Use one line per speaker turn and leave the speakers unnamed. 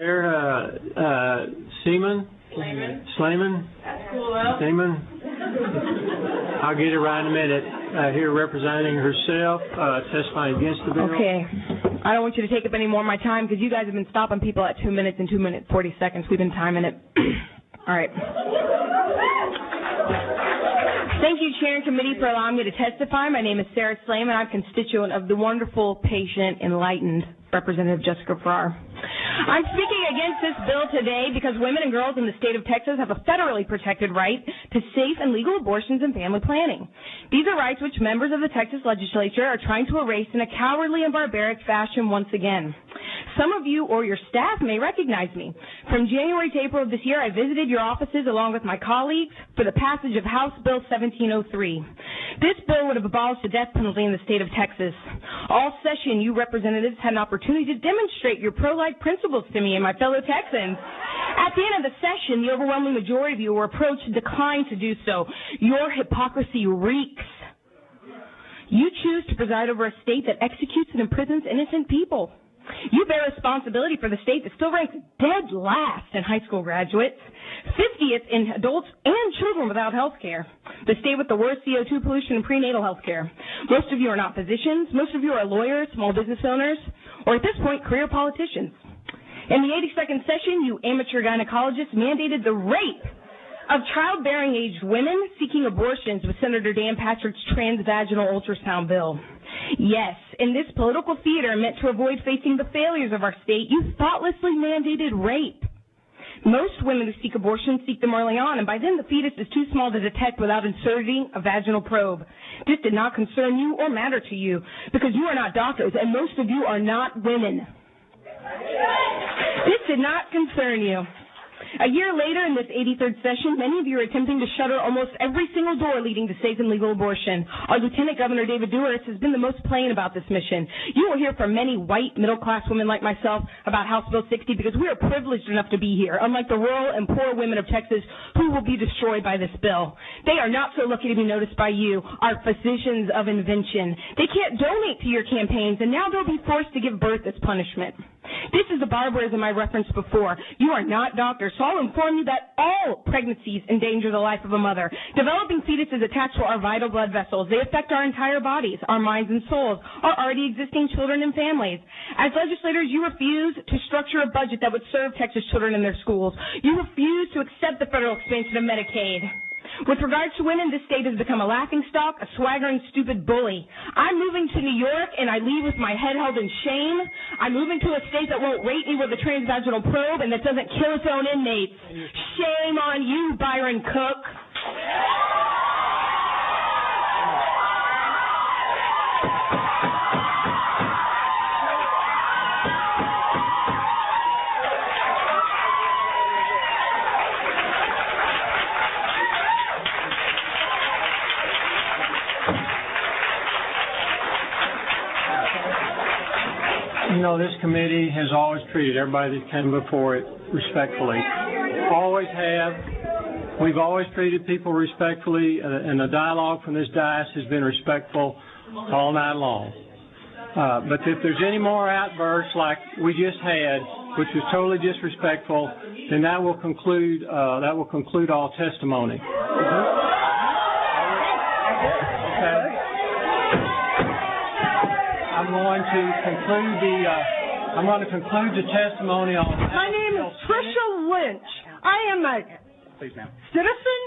Seaman? Slamen?
That's cool, though.
Seaman? I'll get it right in a minute. Here representing herself, testifying against the bill.
Okay. I don't want you to take up any more of my time because you guys have been stopping people at 2 minutes and 2 minutes 40 seconds. We've been timing it. All right. Thank you, Chair and Committee, for allowing me to testify. My name is Sarah Slamen. I'm a constituent of the wonderful, patient, enlightened Representative Jessica Farrar. I'm speaking against this bill today because women and girls in the state of Texas have a federally protected right to safe and legal abortions and family planning. These are rights which members of the Texas legislature are trying to erase in a cowardly and barbaric fashion once again. Some of you or your staff may recognize me. From January to April of this year, I visited your offices along with my colleagues for the passage of House Bill 1703. This bill would have abolished the death penalty in the state of Texas. All session, you representatives had an opportunity to demonstrate your pro-life principles to me and my fellow Texans. At the end of the session, the overwhelming majority of you were approached and declined to do so. Your hypocrisy reeks. You choose to preside over a state that executes and imprisons innocent people. You bear responsibility for the state that still ranks dead last in high school graduates, 50th in adults and children without health care, the state with the worst CO2 pollution and prenatal health care. Most of you are not physicians. Most of you are lawyers, small business owners, or at this point, career politicians. In the 82nd session, you amateur gynecologists mandated the rape of childbearing-aged women seeking abortions with Senator Dan Patrick's transvaginal ultrasound bill. Yes, in this political theater meant to avoid facing the failures of our state, you thoughtlessly mandated rape. Most women who seek abortion seek them early on, and by then the fetus is too small to detect without inserting a vaginal probe. This did not concern you or matter to you because you are not doctors, and most of you are not women. This did not concern you. A year later, in this 83rd session, many of you are attempting to shutter almost every single door leading to safe and legal abortion. Our Lieutenant Governor, David Duras, has been the most plain about this mission. You will hear from many white, middle-class women like myself about House Bill 60 because we are privileged enough to be here, unlike the rural and poor women of Texas who will be destroyed by this bill. They are not so lucky to be noticed by you, our physicians of invention. They can't donate to your campaigns, and now they'll be forced to give birth as punishment. This is the barbarism I referenced before. You are not doctors, so I'll inform you that all pregnancies endanger the life of a mother. Developing fetuses attached to our vital blood vessels. They affect our entire bodies, our minds and souls, our already existing children and families. As legislators, you refuse to structure a budget that would serve Texas children in their schools. You refuse to accept the federal expansion of Medicaid. With regards to women, this state has become a laughingstock, a swaggering, stupid bully. I'm moving to New York, and I leave with my head held in shame. I'm moving to a state that won't rape me with a transvaginal probe and that doesn't kill its own inmates. Shame on you, Byron Cook.
You know, this committee has always treated everybody that came before it respectfully. Always have. We've always treated people respectfully, and the dialogue from this dais has been respectful all night long. But if there's any more outbursts like we just had, which was totally disrespectful, then that will conclude all testimony. Okay. I'm going to conclude the testimony on.
My name is Tricia Lynch. I am a citizen